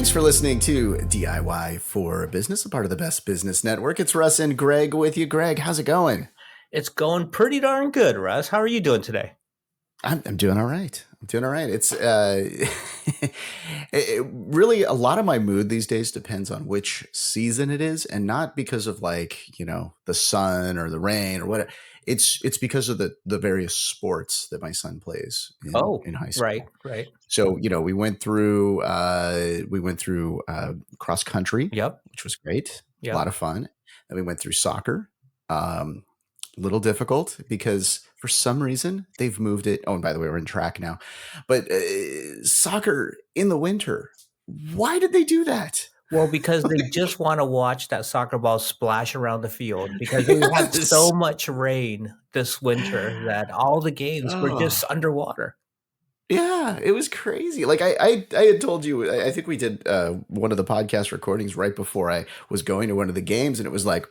Thanks for listening to DIY for Business, a part of the Best Business Network. It's Russ and Greg with you. Greg, how's it going? It's going pretty darn good, Russ. How are you doing today? I'm doing all right. It's really a lot of my mood these days depends on which season it is, and not because of the sun or the rain or what. It's because of the various sports that my son plays in high school. Right. So we went through cross country, Yep. which was great, Yep. a lot of fun. Then we went through soccer. A little difficult because for some reason they've moved it. Oh, and by the way, we're in track now. But soccer in the winter, why did they do that? Well, because they just want to watch that soccer ball splash around the field because we had so much rain this winter that all the games were just underwater. Yeah, it was crazy. Like I had told you, I think we did one of the podcast recordings right before I was going to one of the games, and it was like,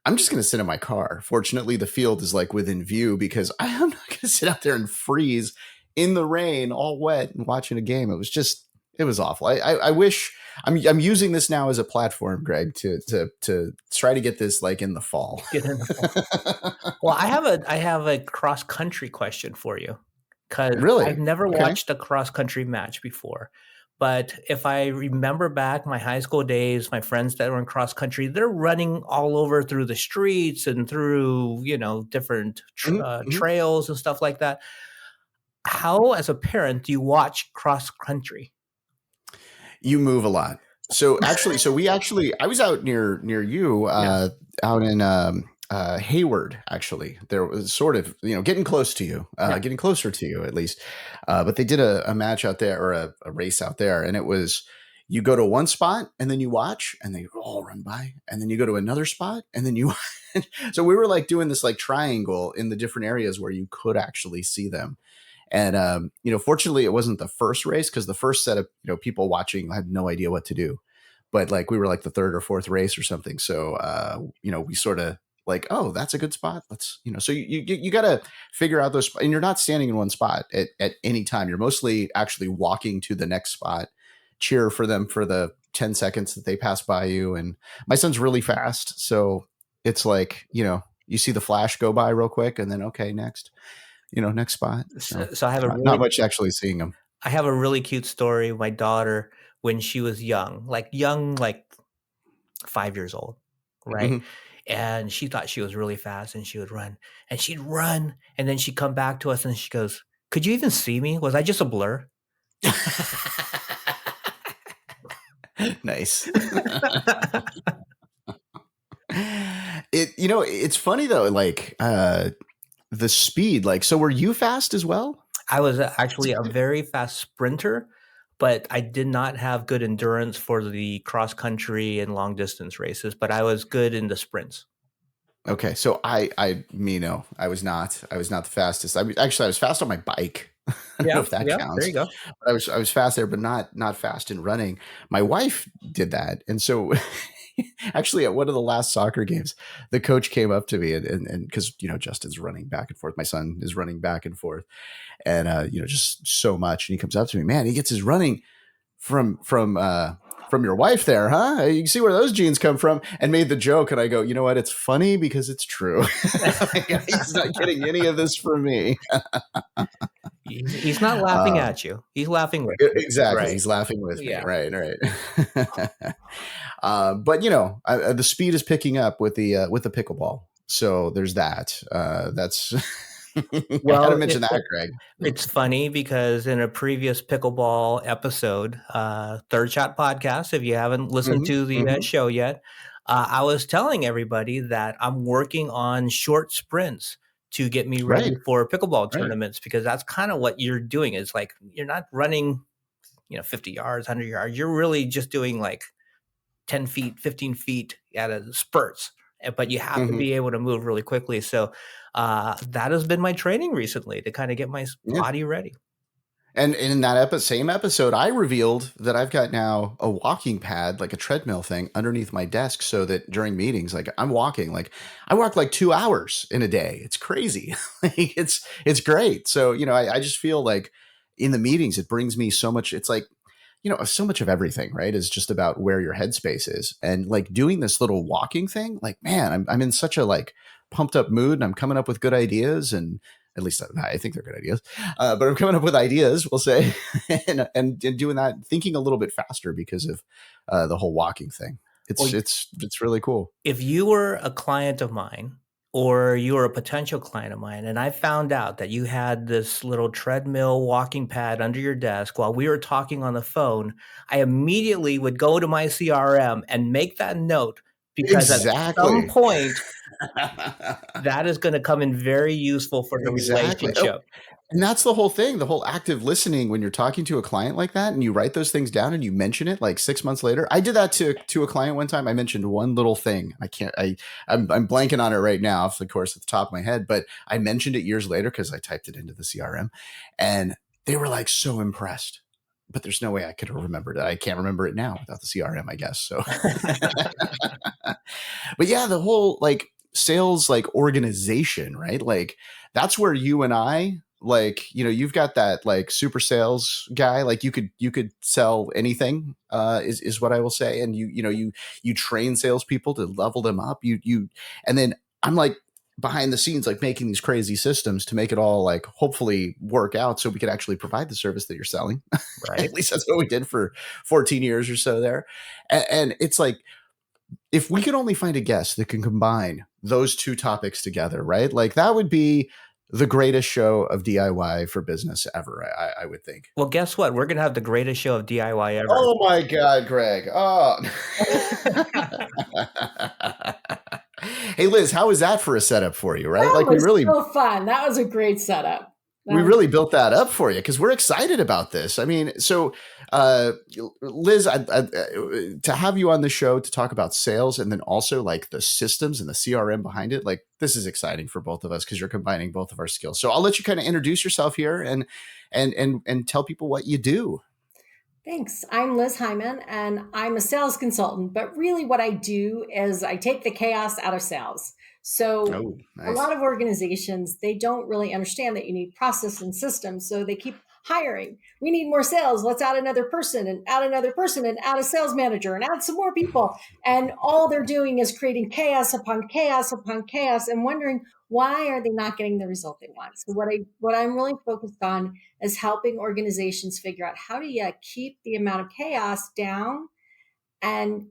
I'm just going to sit in my car. Fortunately, the field is like within view because I am not going to sit out there and freeze in the rain, all wet, and watching a game. It was awful. I wish I'm using this now as a platform, Greg, to try to get this like in the fall. Well, I have a cross country question for you because Really? I've never watched a cross country match before. But if I remember back my high school days, my friends that were in cross country, they're running all over through the streets and through, different trails and stuff like that. How, as a parent, do you watch cross country? You move a lot. So I was out near you, out in Hayward, actually. There was sort of, getting close to you, getting closer to you at least. But they did a match out there, or a race out there. And it was, you go to one spot and then you watch and they all run by. And then you go to another spot and then you, so we were like doing this like triangle in the different areas where you could actually see them. And, fortunately it wasn't the first race because the first set of, people watching had no idea what to do. But like, we were like the third or fourth race or something. So, we sort of, like, oh, that's a good spot. Let's, so you got to figure out those, and you're not standing in one spot at any time. You're mostly actually walking to the next spot, cheer for them for the 10 seconds that they pass by you. And my son's really fast. So it's like, you see the flash go by real quick and then, okay, next spot. So I have not much actually seeing them. I have a really cute story. My daughter, when she was young, like 5 years old, right? Mm-hmm. And she thought she was really fast and she would run and she'd run. And then she'd come back to us and she goes, "Could you even see me? Was I just a blur?" Nice. It's funny though, like the speed, like, so were you fast as well? I was actually a very fast sprinter, but I did not have good endurance for the cross country and long distance races, but I was good in the sprints. Okay. So I was not the fastest. I was fast on my bike. I don't know if that counts. There you go. But I was fast there, but not fast in running. My wife did that. And so actually at one of the last soccer games, the coach came up to me and cause Justin's running back and forth. My son is running back and forth and, just so much. And he comes up to me, man, he gets his running from your wife there, huh? You can see where those genes come from, and made the joke. And I go, you know what? It's funny because it's true. He's not getting any of this from me. He's not laughing at you. He's laughing with you. Exactly. Right. He's laughing with me. Right. But the speed is picking up with the pickleball. So there's that. That's well, I had to mention that, Greg. It's funny because in a previous pickleball episode, Third Shot Podcast, if you haven't listened to the show yet, I was telling everybody that I'm working on short sprints to get me ready for pickleball tournaments because that's kind of what you're doing. It's like you're not running, 50 yards, 100 yards. You're really just doing like 10 feet, 15 feet at a spurts. But you have to be able to move really quickly. So that has been my training recently to kind of get my body ready. And in that same episode, I revealed that I've got now a walking pad, like a treadmill thing underneath my desk so that during meetings, like I'm walking, like I walk like 2 hours in a day. It's crazy. It's great. So, I just feel like in the meetings, it brings me so much. It's like, so much of everything, right, is just about where your headspace is. And like doing this little walking thing, like, man, I'm in such a like pumped up mood and I'm coming up with good ideas. And at least I think they're good ideas, but I'm coming up with ideas, we'll say, and doing that, thinking a little bit faster because of the whole walking thing. Well, It's really cool. if you were a client of mine or you were a potential client of mine, and I found out that you had this little treadmill walking pad under your desk while we were talking on the phone, I immediately would go to my CRM and make that note because at some Exactly. point that is going to come in very useful for the Exactly. Oh, relationship. and that's the whole thing, the whole active listening when you're talking to a client like that and you write those things down and you mention it like 6 months later. I did that to a client one time. I mentioned one little thing. I'm blanking on it right now, of course, at the top of my head, but I mentioned it years later because I typed it into the CRM and they were like so impressed. But there's no way I could have remembered it. I can't remember it now without the CRM, I guess. So but yeah, the whole like sales like organization, right? Like that's where you and I like, you've got that like super sales guy, like you could sell anything, is what I will say. And you train salespeople to level them up. And then I'm like behind the scenes, like making these crazy systems to make it all like hopefully work out so we could actually provide the service that you're selling. Right. At least that's what we did for 14 years or so there. And it's like, if we could only find a guest that can combine those two topics together, right? Like that would be the greatest show of DIY for business ever, I would think. Well, guess what? We're going to have the greatest show of DIY ever. Oh my God, Greg. Oh. Hey, Liz, how was that for a setup for you, right? That Like was so fun. That was a great setup. we really built that up for you because we're excited about this. I mean, so Liz, to have you on the show to talk about sales and then also like the systems and the CRM behind it, like this is exciting for both of us because you're combining both of our skills. So I'll let you kind of introduce yourself here and tell people what you do. Thanks. I'm Liz Heiman, and I'm a sales consultant. But really, what I do is I take the chaos out of sales. So, Oh, a nice. lot of organizations, they don't really understand that you need process and systems. So, they keep hiring. We need more sales. Let's add another person and add another person and add a sales manager and add some more people. And all they're doing is creating chaos upon chaos upon chaos and wondering why are they not getting the result they want. So, what I'm really focused on is helping organizations figure out how do you keep the amount of chaos down and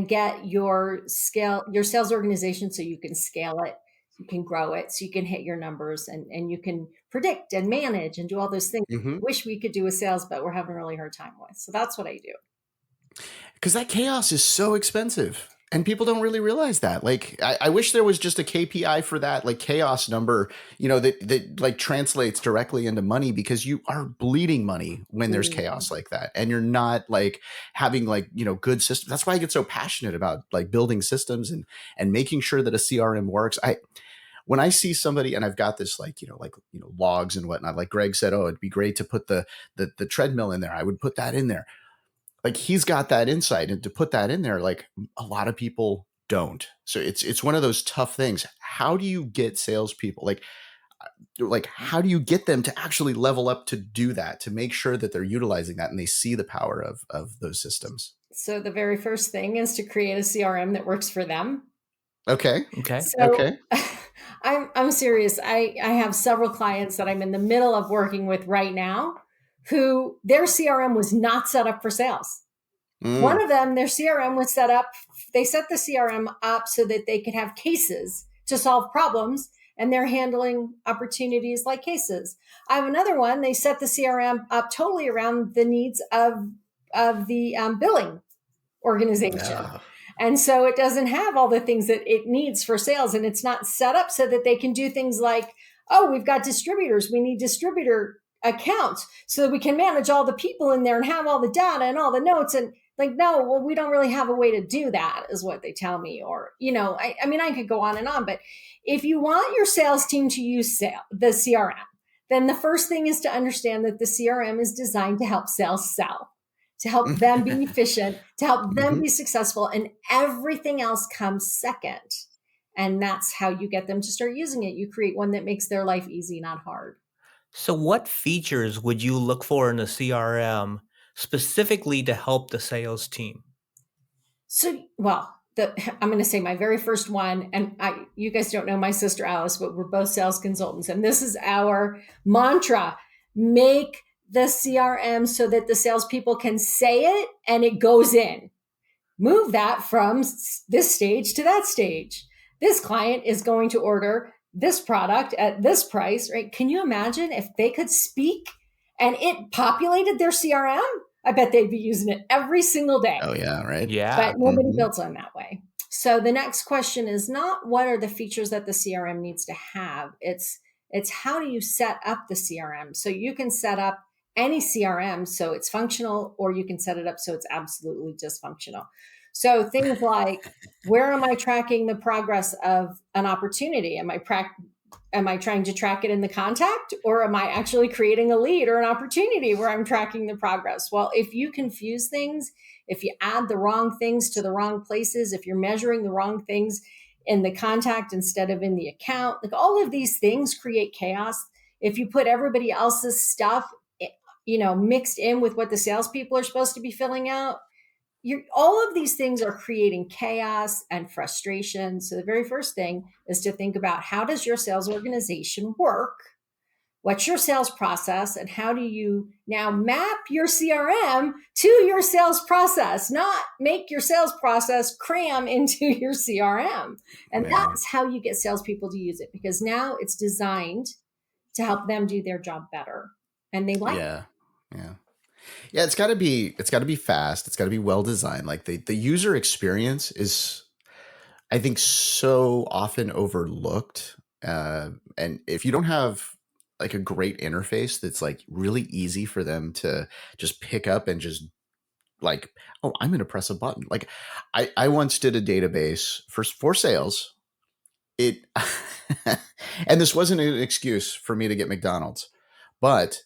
get your sales organization so you can scale it, you can grow it, so you can hit your numbers and you can predict and manage and do all those things. Mm-hmm. Wish we could do with sales, but we're having a really hard time with. So that's what I do. Because that chaos is so expensive and people don't really realize that. Like I wish there was just a KPI for that, like chaos number, that like translates directly into money, because you are bleeding money when there's chaos like that and you're not like having like good systems. That's why I get so passionate about like building systems and making sure that a CRM works. When I see somebody and I've got this like logs and whatnot, like Greg said, oh, it'd be great to put the treadmill in there, I would put that in there. Like he's got that insight, and to put that in there, like a lot of people don't. So it's one of those tough things. How do you get salespeople like how do you get them to actually level up to do that, to make sure that they're utilizing that and they see the power of those systems? So the very first thing is to create a CRM that works for them. Okay. So I'm serious. I have several clients that I'm in the middle of working with right now who their CRM was not set up for sales. One of them, their CRM was set up, they set the CRM up so that they could have cases to solve problems, and they're handling opportunities like cases. I have another one, they set the CRM up totally around the needs of the billing organization. And so it doesn't have all the things that it needs for sales, and it's not set up so that they can do things like, oh, we've got distributors, we need distributor accounts so that we can manage all the people in there and have all the data and all the notes. And like, no, well, we don't really have a way to do that, is what they tell me. Or, I mean, I could go on and on, but if you want your sales team to use the CRM, then the first thing is to understand that the CRM is designed to help sales sell, to help them be efficient, to help them be successful, and everything else comes second. And that's how you get them to start using it. You create one that makes their life easy, not hard. So what features would you look for in a CRM specifically to help the sales team? So, well, I'm going to say my very first one, and you guys don't know my sister Alice, but we're both sales consultants, and this is our mantra: make the CRM so that the salespeople can say it and it goes in. Move that from this stage to that stage. This client is going to order this product at this price, right? Can you imagine if they could speak and it populated their CRM? I bet they'd be using it every single day. Oh yeah, right. Yeah. But nobody builds on that way. So the next question is not what are the features that the CRM needs to have. It's how do you set up the CRM? So you can set up any CRM so it's functional, or you can set it up so it's absolutely dysfunctional. So things like, where am I tracking the progress of an opportunity? Am I trying to track it in the contact, or am I actually creating a lead or an opportunity where I'm tracking the progress? Well, if you confuse things, if you add the wrong things to the wrong places, if you're measuring the wrong things in the contact instead of in the account, like all of these things create chaos. If you put everybody else's stuff, mixed in with what the salespeople are supposed to be filling out, all of these things are creating chaos and frustration. So the very first thing is to think about, how does your sales organization work? What's your sales process? And how do you now map your CRM to your sales process, not make your sales process cram into your CRM? And that's how you get salespeople to use it, because now it's designed to help them do their job better. And they like it. Yeah, it's got to be fast. It's got to be well designed. Like the user experience is, I think, so often overlooked. And if you don't have like a great interface that's like really easy for them to just pick up and just like, oh, I'm going to press a button. Like I once did a database for sales. And this wasn't an excuse for me to get McDonald's, but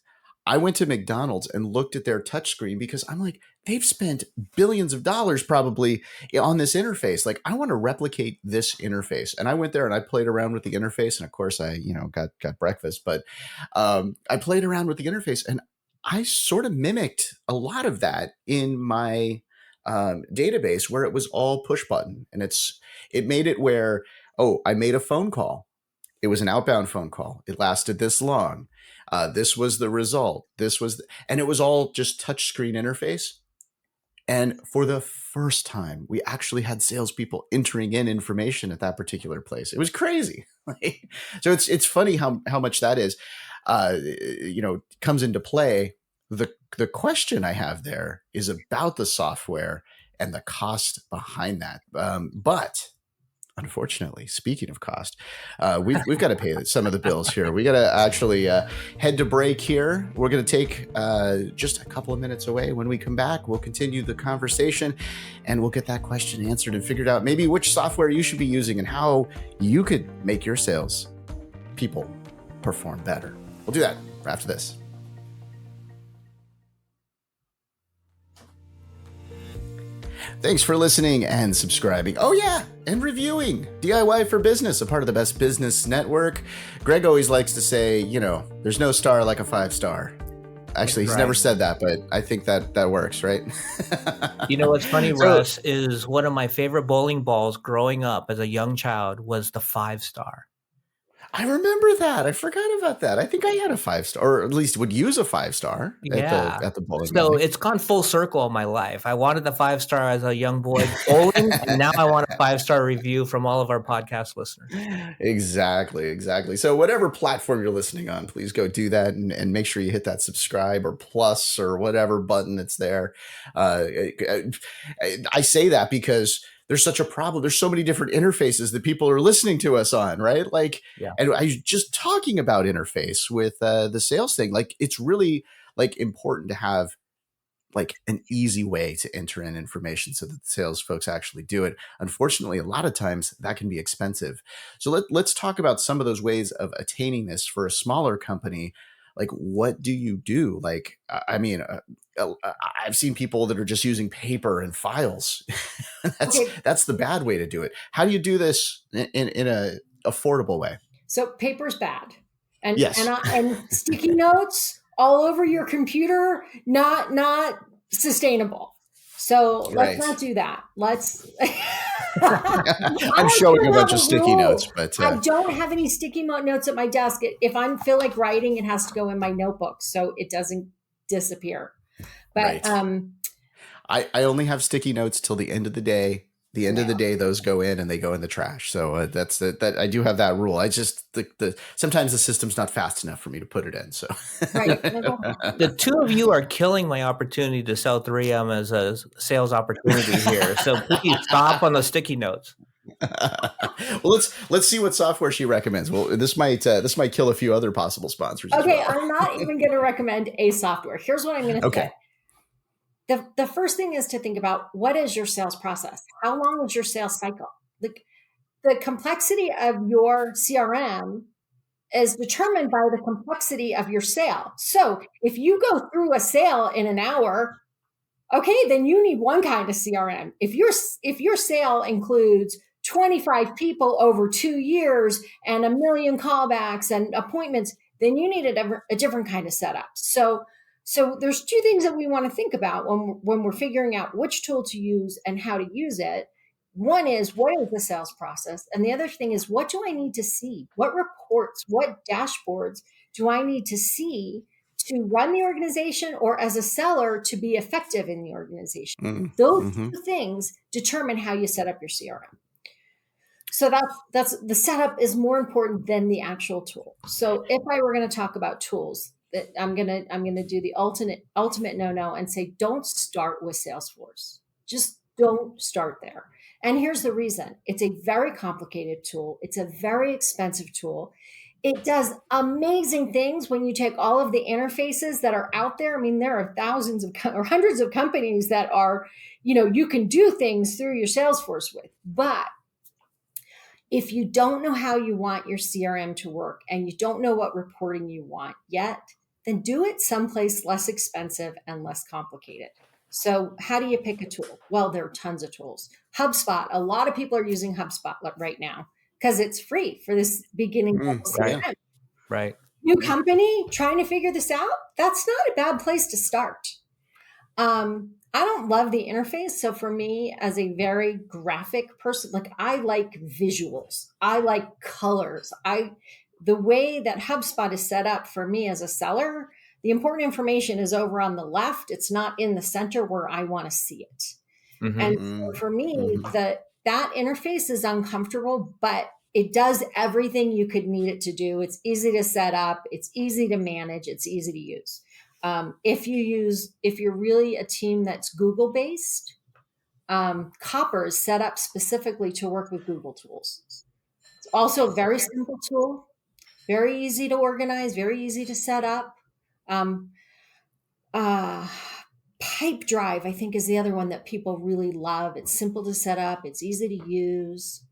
I went to McDonald's and looked at their touchscreen because I'm like, they've spent billions of dollars probably on this interface. Like, I want to replicate this interface. And I went there and I played around with the interface. And of course I, got breakfast, but I played around with the interface and I sort of mimicked a lot of that in my database, where it was all push button. And it made it where, oh, I made a phone call. It was an outbound phone call. It lasted this long. This was the result. And it was all just touchscreen interface. And for the first time, we actually had salespeople entering in information at that particular place. It was crazy. So it's funny how much that is, comes into play. The question I have there is about the software and the cost behind that. But unfortunately, speaking of cost, we've got to pay some of the bills here. We got to actually head to break here. We're going to take just a couple of minutes away. When we come back, we'll continue the conversation and we'll get that question answered and figured out maybe which software you should be using and how you could make your sales people perform better. We'll do that after this. Thanks for listening and subscribing. Oh yeah, and reviewing. DIY for Business, a part of the Best Business Network. Greg always likes to say, there's no star like a 5-star. Actually, he's never said that, but I think that works, right? What's funny, Russ, is one of my favorite bowling balls growing up as a young child was the 5-star. I remember that. I forgot about that. I think I had a 5-star, or at least would use a 5-star at the bowling. So it's gone full circle in my life. I wanted the 5-star as a young boy bowling, and now I want a 5-star review from all of our podcast listeners. Exactly. So whatever platform you're listening on, please go do that and make sure you hit that subscribe or plus or whatever button that's there. I say that because there's such a problem. There's so many different interfaces that people are listening to us on, right? And I was just talking about interface with the sales thing. Like, it's really important to have an easy way to enter in information so that the sales folks actually do it. Unfortunately, a lot of times that can be expensive. So let's talk about some of those ways of attaining this for a smaller company. Like, what do you do? I've seen people that are just using paper and files. That's the bad way to do it. How do you do this in a affordable way? So paper's bad. And yes. and sticky notes all over your computer, not sustainable. So let's Right. not do that. Let's. I'm showing a bunch of sticky notes, but I don't have any sticky notes at my desk. If I feel like writing, it has to go in my notebook so it doesn't disappear. But right. I only have sticky notes till the end of the day. The end of the day, those go in and they go in the trash. So that's that. I do have that rule. I just the sometimes the system's not fast enough for me to put it in. So right. The two of you are killing my opportunity to sell 3M as a sales opportunity here. So please stop on the sticky notes. Well, let's see what software she recommends. Well, this might kill a few other possible sponsors. Okay, as well. I'm not even going to recommend a software. Here's what I'm going to say. The first thing is to think about, what is your sales process? How long is your sales cycle? The complexity of your CRM is determined by the complexity of your sale. So if you go through a sale in an hour, okay, then you need one kind of CRM. If your sale includes 25 people over 2 years and 1 million callbacks and appointments, then you need a different kind of setup. So there's two things that we want to think about when we're figuring out which tool to use and how to use it. One is, what is the sales process? And the other thing is, what do I need to see? What reports, what dashboards do I need to see to run the organization, or as a seller to be effective in the organization? Those two things determine how you set up your CRM. So that's the setup is more important than the actual tool. So if I were going to talk about tools, that I'm gonna do the ultimate no and say, don't start with Salesforce. Just don't start there. And here's the reason: it's a very complicated tool. It's a very expensive tool. It does amazing things when you take all of the interfaces that are out there. I mean, there are thousands of or hundreds of companies that are, you can do things through your Salesforce with. But if you don't know how you want your CRM to work and you don't know what reporting you want yet, then do it someplace less expensive and less complicated. So how do you pick a tool? Well, there are tons of tools. HubSpot, a lot of people are using HubSpot right now because it's free for this beginning CRM. Right. New company trying to figure this out, that's not a bad place to start. I don't love the interface. So for me, as a very graphic person, I like visuals. I like colors. The way that HubSpot is set up for me as a seller, the important information is over on the left. It's not in the center where I want to see it. And so for me, that interface is uncomfortable, but it does everything you could need it to do. It's easy to set up. It's easy to manage. It's easy to use. If you're really a team that's Google based, Copper is set up specifically to work with Google tools. It's also a very simple tool, very easy to organize, very easy to set up. Pipe Drive, I think, is the other one that people really love. It's simple to set up. It's easy to use.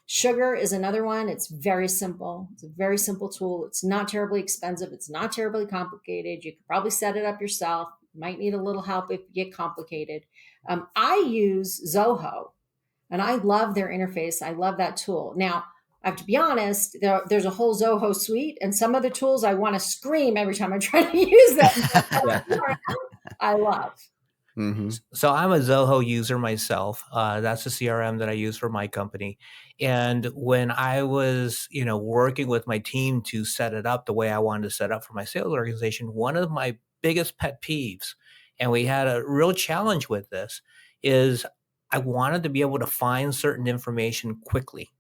Sugar is another one. It's very simple. It's a very simple tool. It's not terribly expensive. It's not terribly complicated. You could probably set it up yourself. You might need a little help if you get complicated. I use Zoho, and I love their interface. I love that tool. Now, I have to be honest, there's a whole Zoho suite, and some of the tools I want to scream every time I try to use them. I love. So I'm a Zoho user myself. That's the CRM that I use for my company. And when I was, working with my team to set it up the way I wanted to set up for my sales organization, one of my biggest pet peeves, and we had a real challenge with this, is I wanted to be able to find certain information quickly.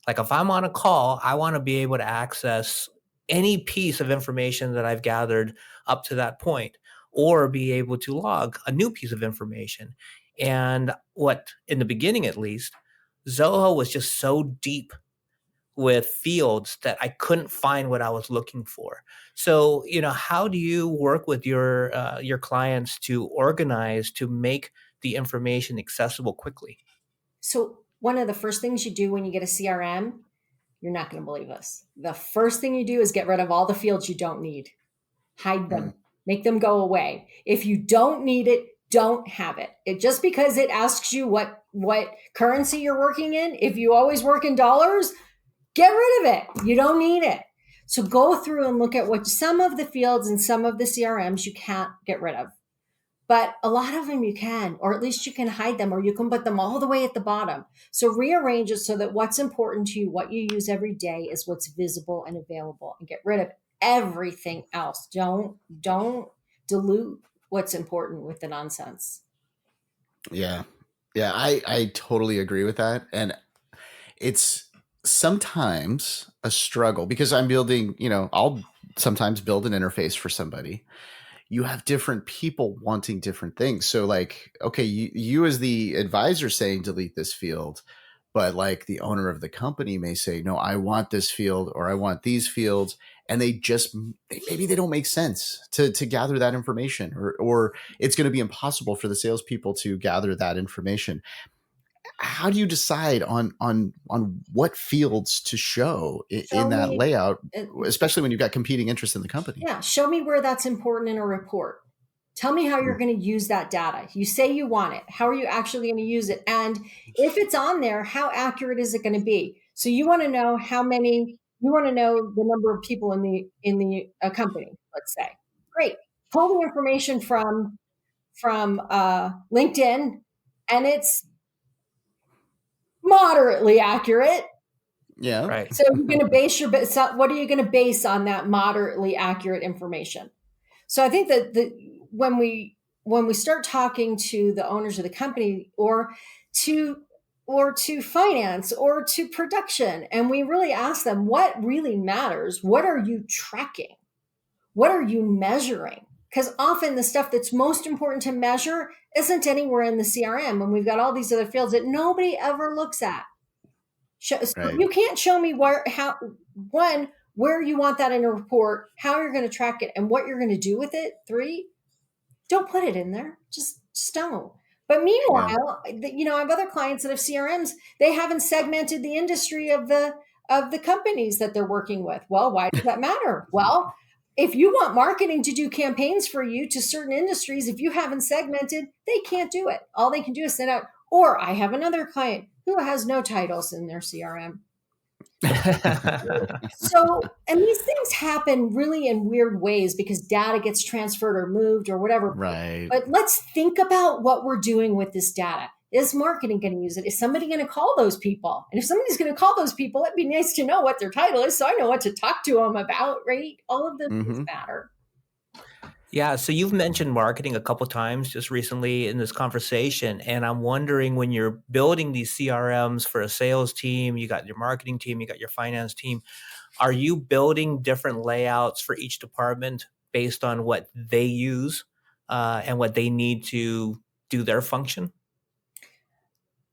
Like if I'm on a call, I want to be able to access any piece of information that I've gathered up to that point, or be able to log a new piece of information. And in the beginning, at least, Zoho was just so deep with fields that I couldn't find what I was looking for. So, how do you work with your clients to organize, to make the information accessible quickly? So one of the first things you do when you get a CRM, you're not going to believe this. The first thing you do is get rid of all the fields you don't need. Hide them. Make them go away. If you don't need it, don't have it. Just because it asks you what currency you're working in, if you always work in dollars, get rid of it. You don't need it. So go through and look at what some of the fields and some of the CRMs you can't get rid of. but a lot of them you can, or at least you can hide them, or you can put them all the way at the bottom. So rearrange it so that what's important to you, what you use every day, is what's visible and available, and get rid of everything else. Don't dilute what's important with the nonsense. Yeah. Yeah, I totally agree with that. And it's sometimes a struggle because I'm building, I'll sometimes build an interface for somebody. You have different people wanting different things. So like, okay, you as the advisor saying delete this field, but like the owner of the company may say, no, I want this field or I want these fields. And maybe they don't make sense to gather that information, or it's going to be impossible for the salespeople to gather that information. How do you decide on what fields to show in Show that me, layout, uh, especially when you've got competing interests in the company? yeah, show me where that's important in a report. Tell me how you're going to use that data. You say you want it. How are you actually going to use it? And if it's on there, how accurate is it going to be? So you want to know you want to know the number of people in the company, let's say. Great. Pull the information from LinkedIn, and it's moderately accurate. Yeah. Right. So you're going to base what are you going to base on that moderately accurate information? So I think that when we start talking to the owners of the company, to to finance or to production, and we really ask them what really matters, what are you tracking? What are you measuring? Because often the stuff that's most important to measure isn't anywhere in the CRM, and we've got all these other fields that nobody ever looks at. So Right. you can't show me where you want that in a report, how you're going to track it, and what you're going to do with it. 3, don't put it in there. Just don't. But Yeah. meanwhile, I have other clients that have CRMs. They haven't segmented the industry of the companies that they're working with. Well, why does that matter? Well, if you want marketing to do campaigns for you to certain industries, if you haven't segmented, they can't do it. All they can do is send out. Or I have another client who has no titles in their CRM. So, and these things happen really in weird ways because data gets transferred or moved or whatever. Right. But let's think about what we're doing with this data. Is marketing going to use it? Is somebody going to call those people? And if somebody's going to call those people, it'd be nice to know what their title is so I know what to talk to them about, right? All of those things matter. Yeah, so you've mentioned marketing a couple times just recently in this conversation, and I'm wondering, when you're building these CRMs for a sales team, you got your marketing team, you got your finance team, are you building different layouts for each department based on what they use and what they need to do their function?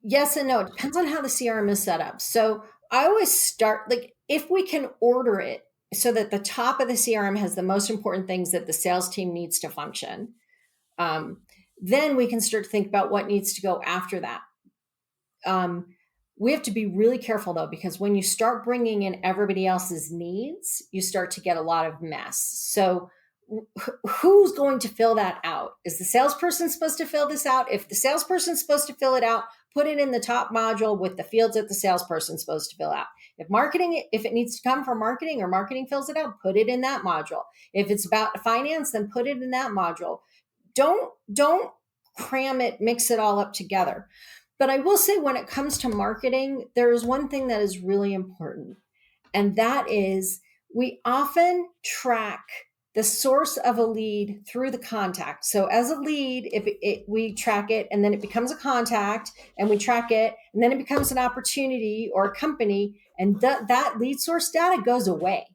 Yes and no. It depends on how the CRM is set up. So I always start, like, if we can order it so that the top of the CRM has the most important things that the sales team needs to function, then we can start to think about what needs to go after that. We have to be really careful though, because when you start bringing in everybody else's needs, you start to get a lot of mess. So who's going to fill that out? Is the salesperson supposed to fill this out? If the salesperson's supposed to fill it out, put it in the top module with the fields that the salesperson's supposed to fill out. If it needs to come from marketing or marketing fills it out, put it in that module. If it's about finance, then put it in that module. Don't cram it, mix it all up together. But I will say, when it comes to marketing, there is one thing that is really important, and that is we often track the source of a lead through the contact. So as a lead, we track it, and then it becomes a contact, and we track it, and then it becomes an opportunity or a company, and that lead source data goes away.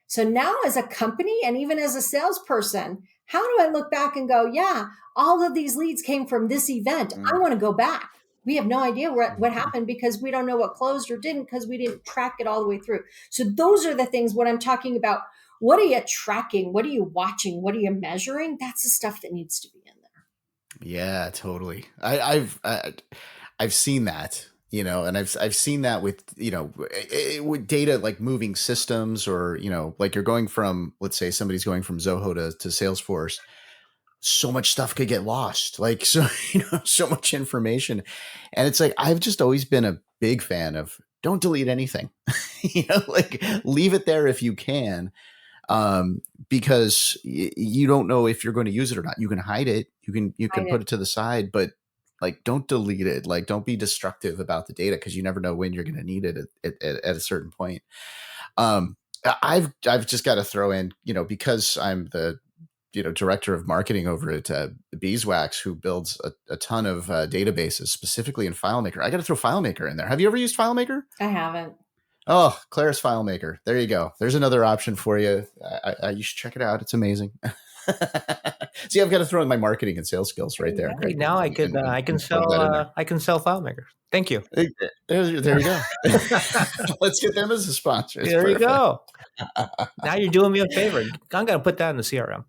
So now, as a company and even as a salesperson, how do I look back and go, yeah, all of these leads came from this event. I want to go back. We have no idea what happened because we don't know what closed or didn't, because we didn't track it all the way through. So those are the things when I'm talking about, what are you tracking? What are you watching? What are you measuring? That's the stuff that needs to be in there. Yeah, totally. I've seen that, and I've seen that with, with data, like moving systems, or, like you're going from, let's say somebody's going from Zoho to Salesforce. So much stuff could get lost, like, so, so much information. And it's like, I've just always been a big fan of, don't delete anything, like, leave it there if you can. because you don't know if you're going to use it or not. You can hide it. You can put it to the side, but like, don't delete it. Like, don't be destructive about the data, because you never know when you're going to need it at a certain point. I've just got to throw in, because I'm the director of marketing over at Beeswax, who builds a ton of databases specifically in FileMaker. I got to throw FileMaker in there. Have you ever used FileMaker? I haven't. Oh, Claire's FileMaker. There you go. There's another option for you. You should check it out. It's amazing. See, I've got to throw in my marketing and sales skills right there. Hey, now I can sell FileMaker. Thank you. There you go. Let's get them as a sponsor. There you go. Now you're doing me a favor. I'm going to put that in the CRM.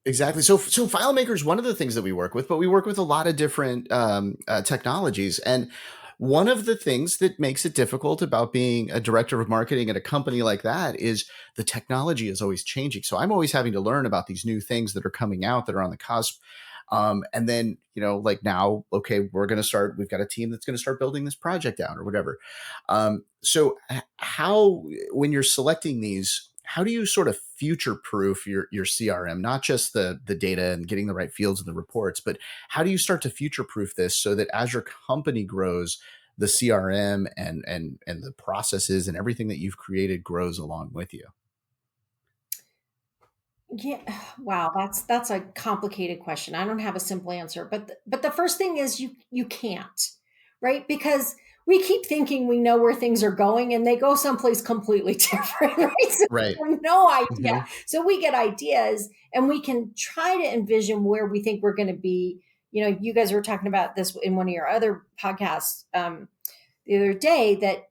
Exactly. So FileMaker is one of the things that we work with, but we work with a lot of different technologies. And one of the things that makes it difficult about being a director of marketing at a company like that is the technology is always changing. So I'm always having to learn about these new things that are coming out that are on the cusp. And then, like now, okay, we've got a team that's going to start building this project out or whatever. So how, when you're selecting these, how do you sort of future-proof your CRM, not just the data and getting the right fields in the reports, but how do you start to future-proof this so that as your company grows, the CRM and the processes and everything that you've created grows along with you? Yeah, wow, that's a complicated question. I don't have a simple answer, but the first thing is you can't, right? Because we keep thinking we know where things are going and they go someplace completely different, right? So Right. we have no idea. Mhm. So we get ideas and we can try to envision where we think we're going to be. You guys were talking about this in one of your other podcasts the other day that,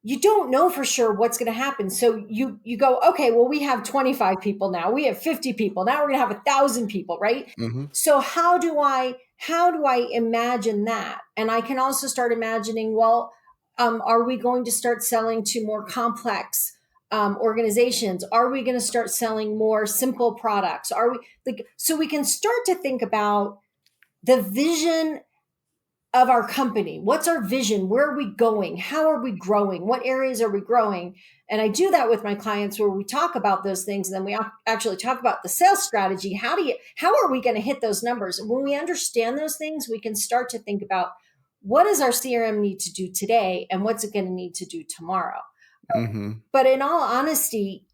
you don't know for sure what's going to happen. So you go, okay, well, we have 25 people now. We have 50 people. Now we're going to have 1,000 people, right? Mm-hmm. So how do I imagine that? And I can also start imagining, well, are we going to start selling to more complex organizations? Are we going to start selling more simple products? Are we so we can start to think about the vision of our company. What's our vision? Where are we going? How are we growing? What areas are we growing? And I do that with my clients where we talk about those things. And then we actually talk about the sales strategy. How are we going to hit those numbers? And when we understand those things, we can start to think about what does our CRM need to do today? And what's it going to need to do tomorrow? Mm-hmm. But in all honesty,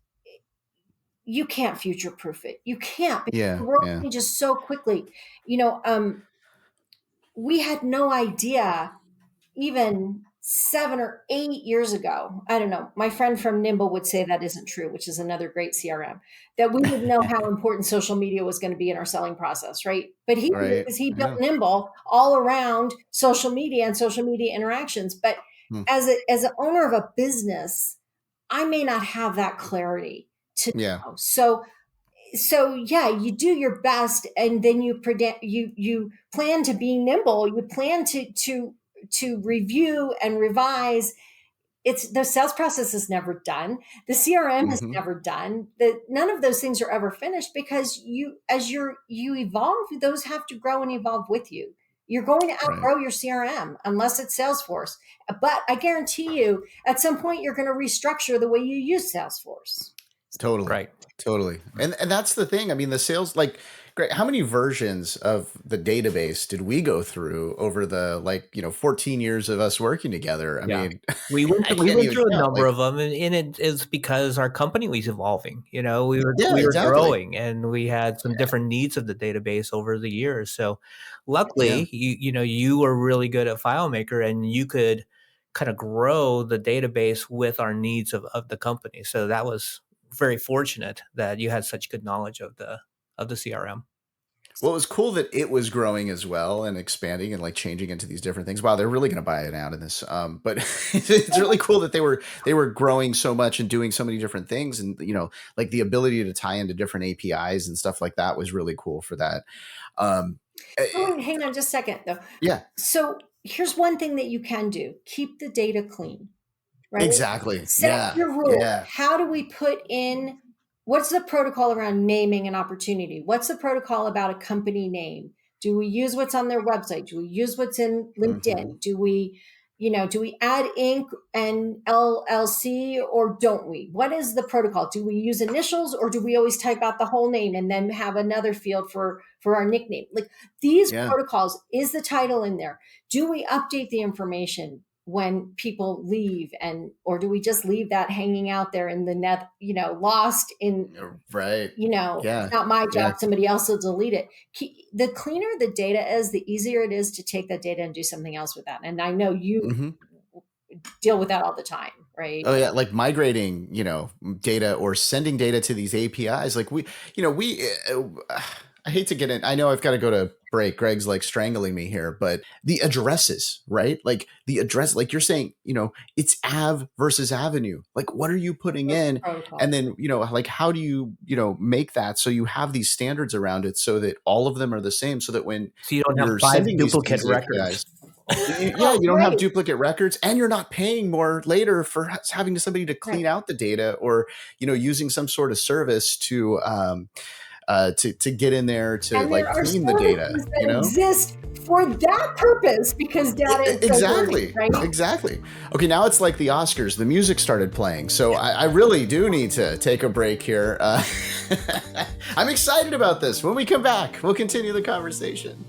you can't future proof it. You can't, because the world changes so quickly. We had no idea even 7 or 8 years ago. I don't know. My friend from Nimble would say that isn't true, which is another great CRM, that we didn't know how important social media was going to be in our selling process, right? But he built Nimble all around social media and social media interactions. But as an owner of a business, I may not have that clarity to know. So yeah, you do your best, and then you plan to be nimble. You plan to review and revise. It's the sales process is never done. The CRM is never done. None of those things are ever finished, because as you evolve, those have to grow and evolve with you. You're going to outgrow your CRM unless it's Salesforce. But I guarantee you, at some point, you're going to restructure the way you use Salesforce. Totally. Right. Totally. And that's the thing. I mean, the sales, great. How many versions of the database did we go through over the 14 years of us working together? I mean, we went through a number of them, and it is because our company was evolving. We were growing, and we had some different needs of the database over the years. So luckily, you were really good at FileMaker, and you could kind of grow the database with our needs of the company. So that was very fortunate that you had such good knowledge of the CRM. Well, it was cool that it was growing as well and expanding and changing into these different things. Wow, they're really going to buy it out in this. But it's really cool that they were growing so much and doing so many different things, and the ability to tie into different APIs and stuff like that was really cool for that. Hang on just a second though. Yeah. So here's one thing that you can do: keep the data clean. Right? Exactly. Set your rules. Yeah. How do we put in? What's the protocol around naming an opportunity? What's the protocol about a company name? Do we use what's on their website? Do we use what's in LinkedIn? Do we do we add Inc. and LLC or don't we? What is the protocol? Do we use initials or do we always type out the whole name and then have another field for our nickname? Like these protocols, is the title in there? Do we update the information when people leave, or do we just leave that hanging out there in the net, lost in, right. It's not my job. Somebody else will delete it. The cleaner the data is, the easier it is to take that data and do something else with that. And I know you deal with that all the time, right? Oh yeah. Like migrating, data or sending data to these APIs. Like I hate to get in. I know I've got to go to break. Greg's like strangling me here, but the addresses, right? Like the address, like you're saying, it's Ave versus Avenue. Like, what are you putting in? And then, like, how do you, make that so you have these standards around it so that all of them are the same, so that when you don't have 5 duplicate records. You don't have duplicate records, and you're not paying more later for having somebody to clean out the data, or, using some sort of service to get in there to like clean the data, exist for that purpose, because data is exactly, so dirty, right? Exactly. Okay, now it's like the Oscars. The music started playing, so I really do need to take a break here. I'm excited about this. When we come back, we'll continue the conversation.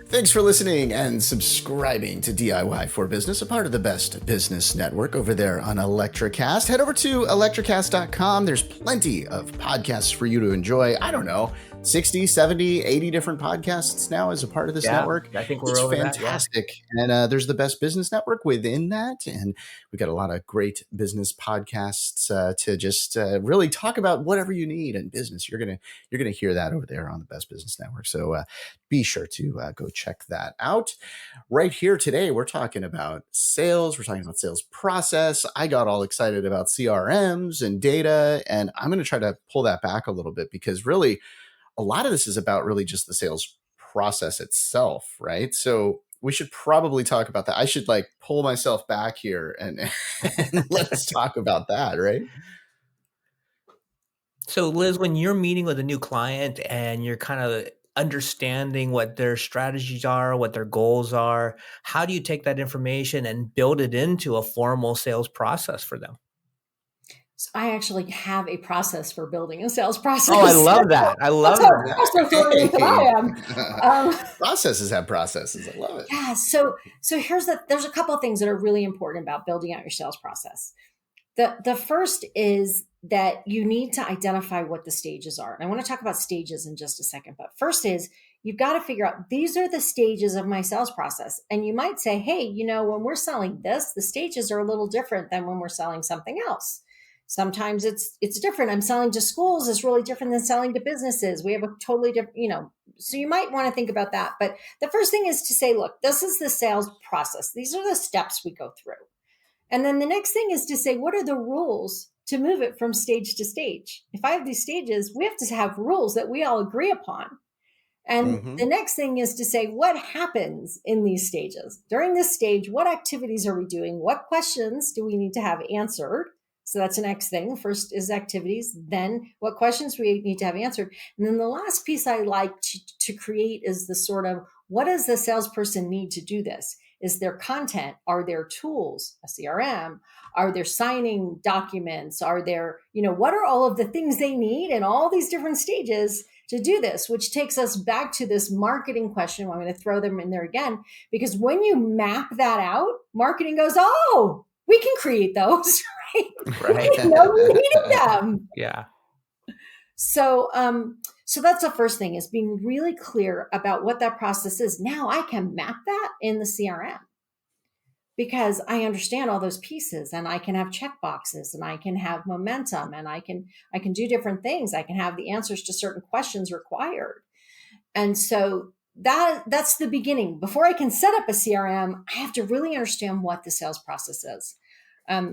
Thanks for listening and subscribing to DIY for Business, a part of the Best Business Network over there on Electrocast. Head over to electrocast.com. There's plenty of podcasts for you to enjoy. I don't know, 60, 70, 80 different podcasts now as a part of this network. I think we're over fantastic. That, And there's the Best Business Network within that. And we've got a lot of great business podcasts to just really talk about whatever you need in business. You're gonna hear that over there on the Best Business Network. So be sure to go check that out. Right here today, we're talking about sales. We're talking about sales process. I got all excited about CRMs and data, and I'm going to try to pull that back a little bit, because really a lot of this is about really just the sales process itself, right? So we should probably talk about that. I should like pull myself back here and let's talk about that, right? So Liz, when you're meeting with a new client and you're kind of understanding what their strategies are, what their goals are, how do you take that information and build it into a formal sales process for them? So I actually have a process for building a sales process. Oh, I love that. I love that. Processes have processes. I love it. Yeah. So there's a couple of things that are really important about building out your sales process. The first is that you need to identify what the stages are. And I want to talk about stages in just a second. But first is you've got to figure out, these are the stages of my sales process. And you might say, hey, when we're selling this, the stages are a little different than when we're selling something else. Sometimes it's different. I'm selling to schools is really different than selling to businesses. We have a totally different, so you might want to think about that. But the first thing is to say, look, this is the sales process. These are the steps we go through. And then the next thing is to say, what are the rules to move it from stage to stage? If I have these stages, we have to have rules that we all agree upon. And the next thing is to say, what happens in these stages? During this stage, what activities are we doing? What questions do we need to have answered? So that's the next thing. First is activities, then what questions we need to have answered. And then the last piece I like to create is the sort of, what does the salesperson need to do this? Is there content? Are there tools, a CRM? Are there signing documents? Are there, what are all of the things they need in all these different stages to do this? Which takes us back to this marketing question. I'm going to throw them in there again, because when you map that out, marketing goes, oh, we can create those, right? We know we needed them. Yeah. So that's the first thing, is being really clear about what that process is. Now I can map that in the CRM because I understand all those pieces, and I can have check boxes, and I can have momentum, and I can do different things. I can have the answers to certain questions required. And so that's the beginning. Before I can set up a CRM, I have to really understand what the sales process is.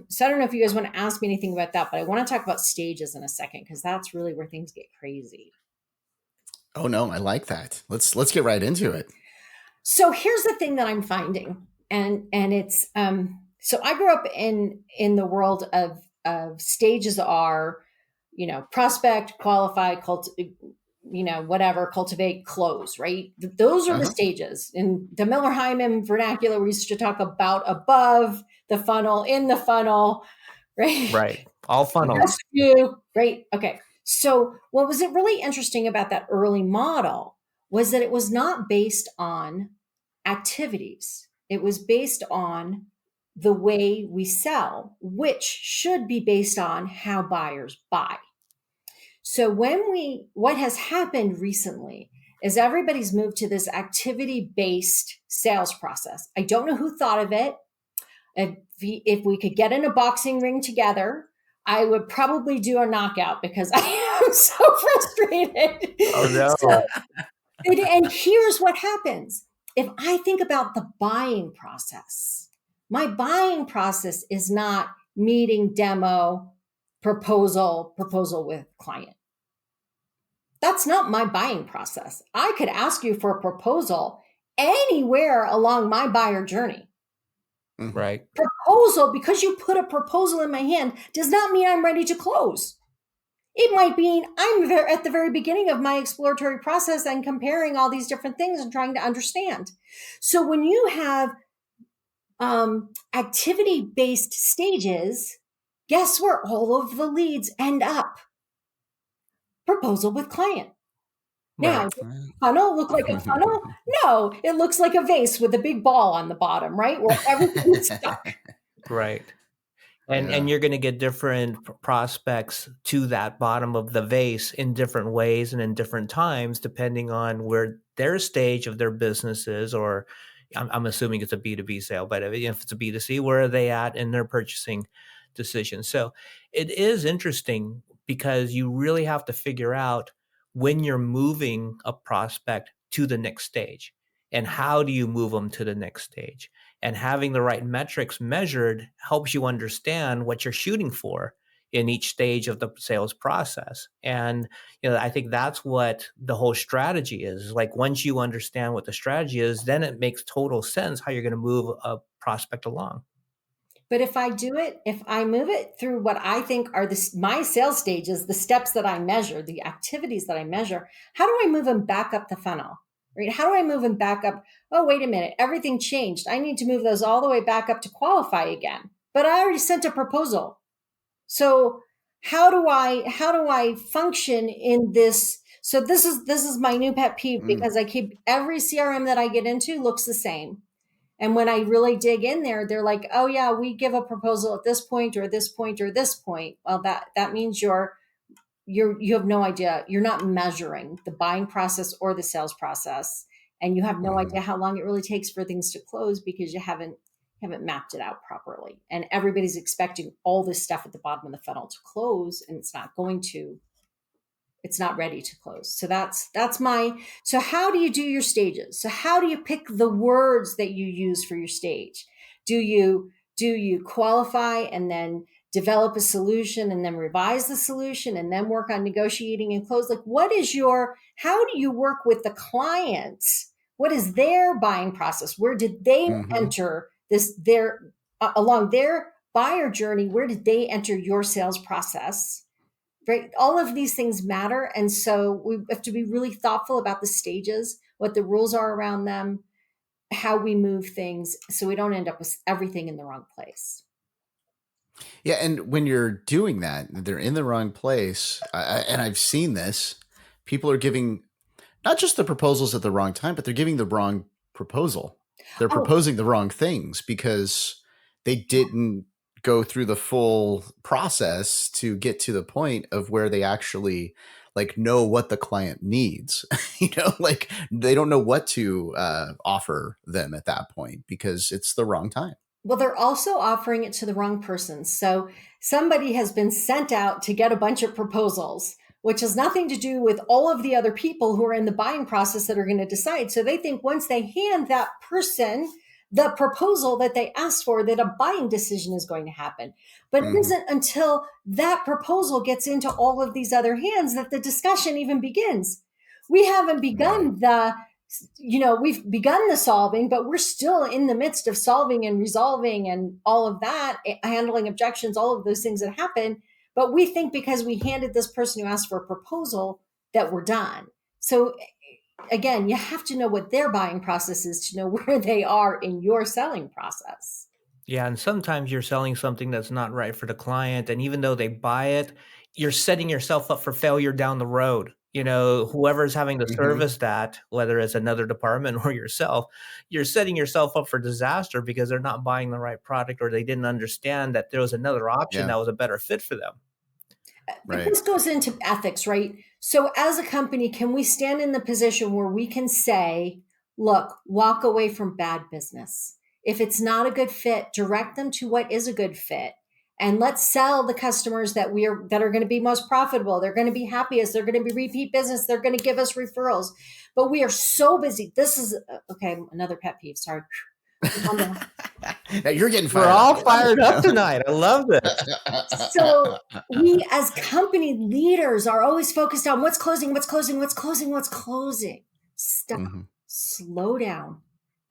So I don't know if you guys want to ask me anything about that, but I want to talk about stages in a second, because that's really where things get crazy. Oh no, I like that. Let's get right into it. So here's the thing that I'm finding, and it's so I grew up in the world of stages are, prospect, qualify, whatever, cultivate, close, right? Those are the stages. In the Miller Heiman vernacular, we used to talk about above the funnel, in the funnel, right? Right. All funnels. Right. Okay. So what was it really interesting about that early model was that it was not based on activities. It was based on the way we sell, which should be based on how buyers buy. So what has happened recently is everybody's moved to this activity-based sales process. I don't know who thought of it. If we could get in a boxing ring together, I would probably do a knockout because I am so frustrated. Oh no. And here's what happens. If I think about the buying process, my buying process is not meeting, demo, proposal with client. That's not my buying process. I could ask you for a proposal anywhere along my buyer journey. Right. Proposal, because you put a proposal in my hand, does not mean I'm ready to close. It might mean I'm at the very beginning of my exploratory process and comparing all these different things and trying to understand. So when you have activity-based stages, guess where all of the leads end up? Proposal with client. Now, Right. does the funnel look like a funnel? No, it looks like a vase with a big ball on the bottom, right? Where everything's stuck. Right. And you're going to get different prospects to that bottom of the vase in different ways and in different times, depending on where their stage of their business is, or I'm assuming it's a B2B sale, but if it's a B2C, where are they at in their purchasing decision? So it is interesting because you really have to figure out when you're moving a prospect to the next stage, and how do you move them to the next stage? And having the right metrics measured helps you understand what you're shooting for in each stage of the sales process. And I think that's what the whole strategy is. Like, once you understand what the strategy is, then it makes total sense how you're going to move a prospect along. But if I move it through what I think are my sales stages, the steps that I measure, the activities that I measure, how do I move them back up the funnel? Right? How do I move them back up? Oh, wait a minute, everything changed. I need to move those all the way back up to qualify again. But I already sent a proposal. So how do I function in this? So this is my new pet peeve, because I keep every CRM that I get into looks the same. And when I really dig in there, they're like, oh yeah, we give a proposal at this point or this point or this point. Well, that means you have no idea. You're not measuring the buying process or the sales process. And you have no idea how long it really takes for things to close, because you haven't mapped it out properly. And everybody's expecting all this stuff at the bottom of the funnel to close, and it's not going to. It's not ready to close. So so how do you do your stages? So how do you pick the words that you use for your stage? Do you qualify and then develop a solution and then revise the solution and then work on negotiating and close? Like, how do you work with the clients? What is their buying process? Where did they enter along their buyer journey? Where did they enter your sales process? Right? All of these things matter. And so we have to be really thoughtful about the stages, what the rules are around them, how we move things, so we don't end up with everything in the wrong place. Yeah. And when you're doing that, they're in the wrong place. And I've seen this. People are giving not just the proposals at the wrong time, but they're giving the wrong proposal. They're proposing the wrong things because they didn't go through the full process to get to the point of where they actually know what the client needs. Like, they don't know what to offer them at that point because it's the wrong time. Well, they're also offering it to the wrong person. So somebody has been sent out to get a bunch of proposals, which has nothing to do with all of the other people who are in the buying process that are going to decide. So they think once they hand that person the proposal that they asked for, that a buying decision is going to happen. But it isn't until that proposal gets into all of these other hands that the discussion even begins. We haven't begun we've begun the solving, but we're still in the midst of solving and resolving and all of that, handling objections, all of those things that happen. But we think because we handed this person who asked for a proposal that we're done. So again, you have to know what their buying process is to know where they are in your selling process. Yeah, and sometimes you're selling something that's not right for the client, and even though they buy it, you're setting yourself up for failure down the road. Whoever's having to Mm-hmm. service that, whether it's another department or yourself, you're setting yourself up for disaster because they're not buying the right product or they didn't understand that there was another option Yeah. that was a better fit for them. But Right. this goes into ethics, right? So as a company, can we stand in the position where we can say, look, walk away from bad business? If it's not a good fit, direct them to what is a good fit. And let's sell the customers that are going to be most profitable. They're going to be happiest. They're going to be repeat business. They're going to give us referrals. But we are so busy. This is okay. Another pet peeve. Sorry. Now you're getting We're fired all up. fired up tonight. I love this. So we as company leaders are always focused on what's closing. Stop, slow down,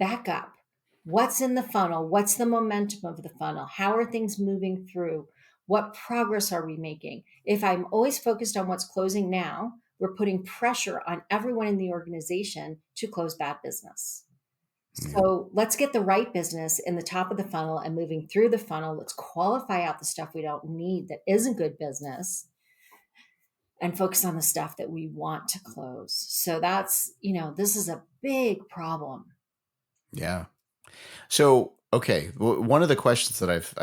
back up. What's in the funnel? What's the momentum of the funnel? How are things moving through? What progress are we making? If I'm always focused on what's closing now, we're putting pressure on everyone in the organization to close bad business. So let's get the right business in the top of the funnel and moving through the funnel. Let's qualify out the stuff we don't need that isn't good business and focus on the stuff that we want to close. So that's, this is a big problem. Yeah. So, okay. One of the questions that I've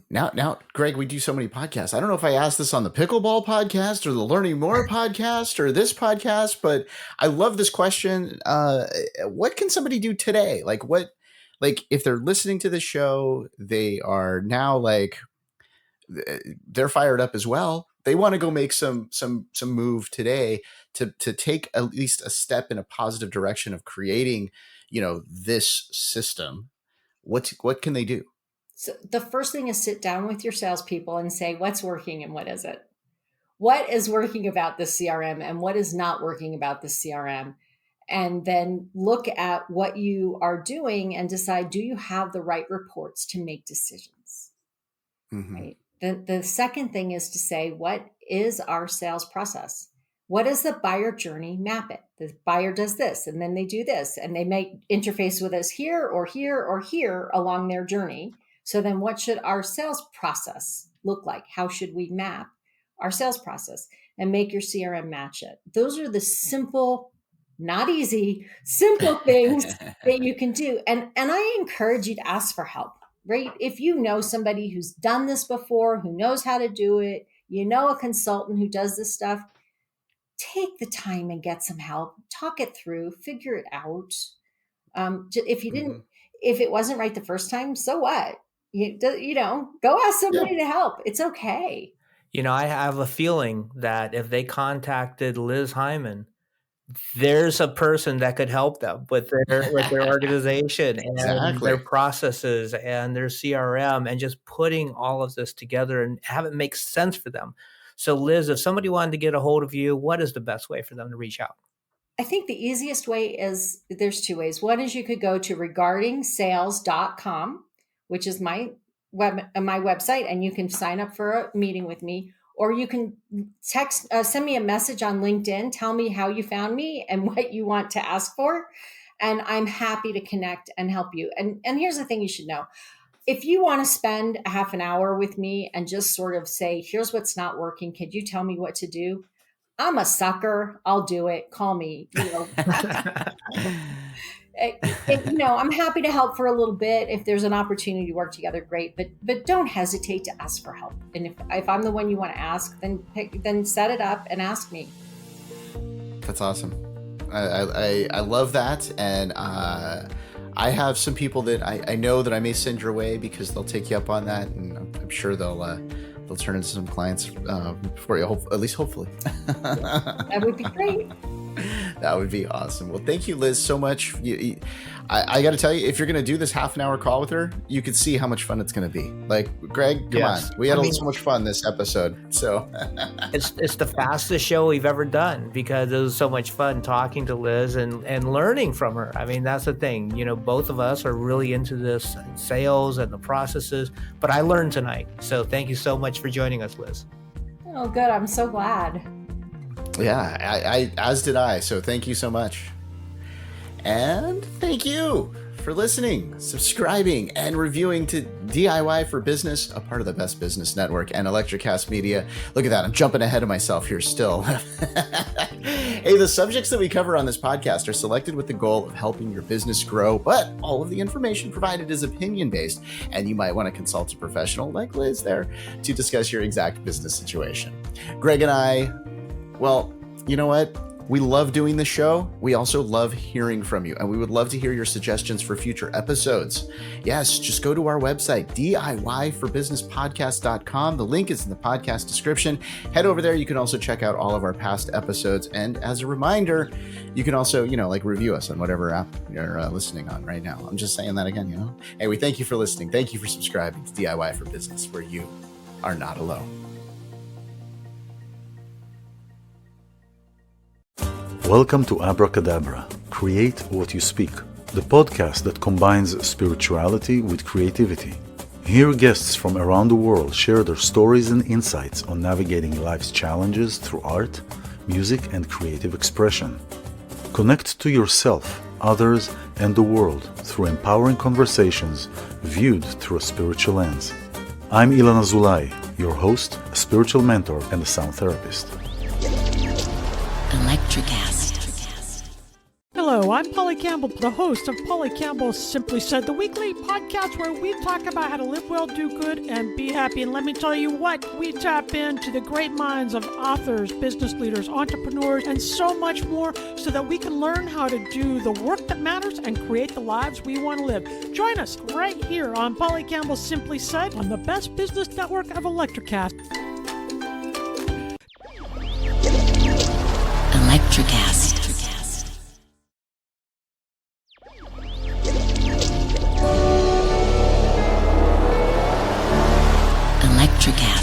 now, Greg, we do so many podcasts. I don't know if I asked this on the Pickleball podcast or the Learning More podcast or this podcast, but I love this question. What can somebody do today? Like if they're listening to the show, they are now they're fired up as well. They want to go make some move today to take at least a step in a positive direction of creating, this system. What can they do? So the first thing is sit down with your salespeople and say, what's working and what isn't? What is working about the CRM and what is not working about the CRM? And then look at what you are doing and decide, do you have the right reports to make decisions? Right. The second thing is to say, what is our sales process? What is the buyer journey? Map it. The buyer does this, and then they do this, and they may interface with us here or here or here along their journey. So then what should our sales process look like? How should we map our sales process and make your CRM match it? Those are the simple, not easy, simple things that you can do. And I encourage you to ask for help, right? If you know somebody who's done this before, who knows how to do it, a consultant who does this stuff, take the time and get some help, talk it through, figure it out. If it wasn't right the first time, so what? Go ask somebody to help. It's okay. I have a feeling that if they contacted Liz Heiman, there's a person that could help them with their organization and their processes and their CRM and just putting all of this together and have it make sense for them. So Liz, if somebody wanted to get a hold of you, what is the best way for them to reach out? I think the easiest way is there's two ways. One is you could go to regardingsales.com, which is my website, and you can sign up for a meeting with me. Or you can send me a message on LinkedIn, tell me how you found me and what you want to ask for. And I'm happy to connect and help you. And here's the thing you should know. If you want to spend a half an hour with me and just sort of say, here's what's not working, could you tell me what to do? I'm a sucker. I'll do it. Call me. I'm happy to help for a little bit. If there's an opportunity to work together, great. But don't hesitate to ask for help. And if I'm the one you want to ask, then set it up and ask me. That's awesome. I love that, and I have some people that I know that I may send your way because they'll take you up on that, and I'm sure they'll turn into some clients for you. At least hopefully. That would be great. That would be awesome. Well, thank you, Liz, so much. I got to tell you, if you're going to do this half an hour call with her, you could see how much fun it's going to be. Like, Greg, come on. We had so much fun this episode. So it's the fastest show we've ever done because it was so much fun talking to Liz and learning from her. I mean, that's the thing. Both of us are really into this sales and the processes, but I learned tonight. So thank you so much for joining us, Liz. Oh, good. I'm so glad. Yeah, I as did I. So thank you so much. And thank you for listening, subscribing, and reviewing to DIY for Business, a part of the Best Business Network and Electrocast Media. Look at that. I'm jumping ahead of myself here still. Hey, the subjects that we cover on this podcast are selected with the goal of helping your business grow, but all of the information provided is opinion-based, and you might want to consult a professional like Liz there to discuss your exact business situation. Greg and I, well, you know what? We love doing the show. We also love hearing from you, and we would love to hear your suggestions for future episodes. Yes, just go to our website, DIYforbusinesspodcast.com. The link is in the podcast description. Head over there. You can also check out all of our past episodes. And as a reminder, you can also, review us on whatever app you're listening on right now. I'm just saying that again, Hey, we thank you for listening. Thank you for subscribing to DIY for Business, where you are not alone. Welcome to Abracadabra, Create What You Speak, the podcast that combines spirituality with creativity. Here, guests from around the world share their stories and insights on navigating life's challenges through art, music, and creative expression. Connect to yourself, others, and the world through empowering conversations viewed through a spiritual lens. I'm Ilan Azulay, your host, a spiritual mentor, and a sound therapist. Electrocast. Hello, I'm Polly Campbell, the host of Polly Campbell Simply Said, the weekly podcast where we talk about how to live well, do good, and be happy. And let me tell you what, we tap into the great minds of authors, business leaders, entrepreneurs, and so much more so that we can learn how to do the work that matters and create the lives we want to live. Join us right here on Polly Campbell Simply Said on the Best Business Network of Electrocast. Electrocast. Electrocast.